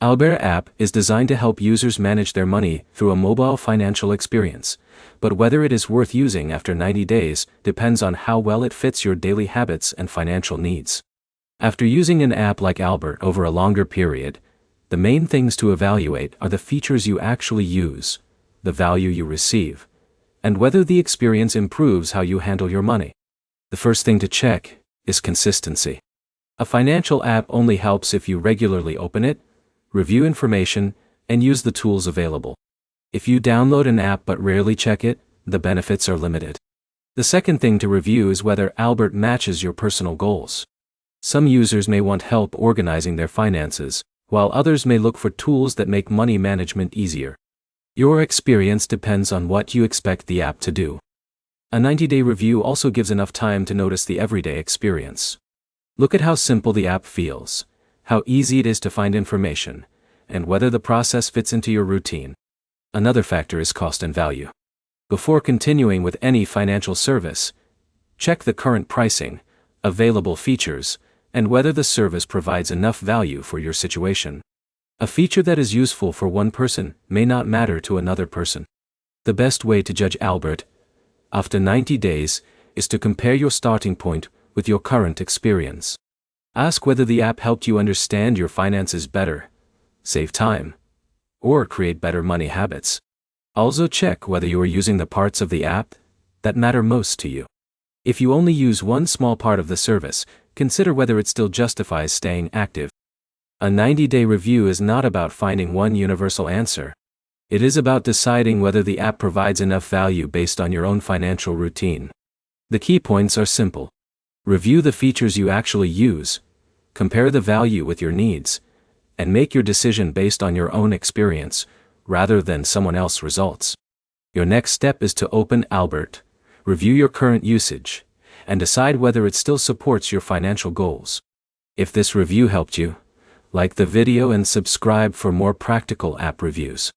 Albert app is designed to help users manage their money through a mobile financial experience, but whether it is worth using after 90 days depends on how well it fits your daily habits and financial needs. After using an app like Albert over a longer period, the main things to evaluate are the features you actually use, the value you receive, and whether the experience improves how you handle your money. The first thing to check is consistency. A financial app only helps if you regularly open it, review information, and use the tools available. If you download an app but rarely check it, the benefits are limited. The second thing to review is whether Albert matches your personal goals. Some users may want help organizing their finances, while others may look for tools that make money management easier. Your experience depends on what you expect the app to do. A 90-day review also gives enough time to notice the everyday experience. Look at how simple the app feels, how easy it is to find information, and whether the process fits into your routine. Another factor is cost and value. Before continuing with any financial service, check the current pricing, available features, and whether the service provides enough value for your situation. A feature that is useful for one person may not matter to another person. The best way to judge Albert after 90 days is to compare your starting point with your current experience. Ask whether the app helped you understand your finances better, save time, or create better money habits. Also check whether you are using the parts of the app that matter most to you. If you only use one small part of the service, consider whether it still justifies staying active. A 90-day review is not about finding one universal answer. It is about deciding whether the app provides enough value based on your own financial routine. The key points are simple. Review the features you actually use, compare the value with your needs, and make your decision based on your own experience, rather than someone else's results. Your next step is to open Albert, review your current usage, and decide whether it still supports your financial goals. If this review helped you, like the video and subscribe for more practical app reviews.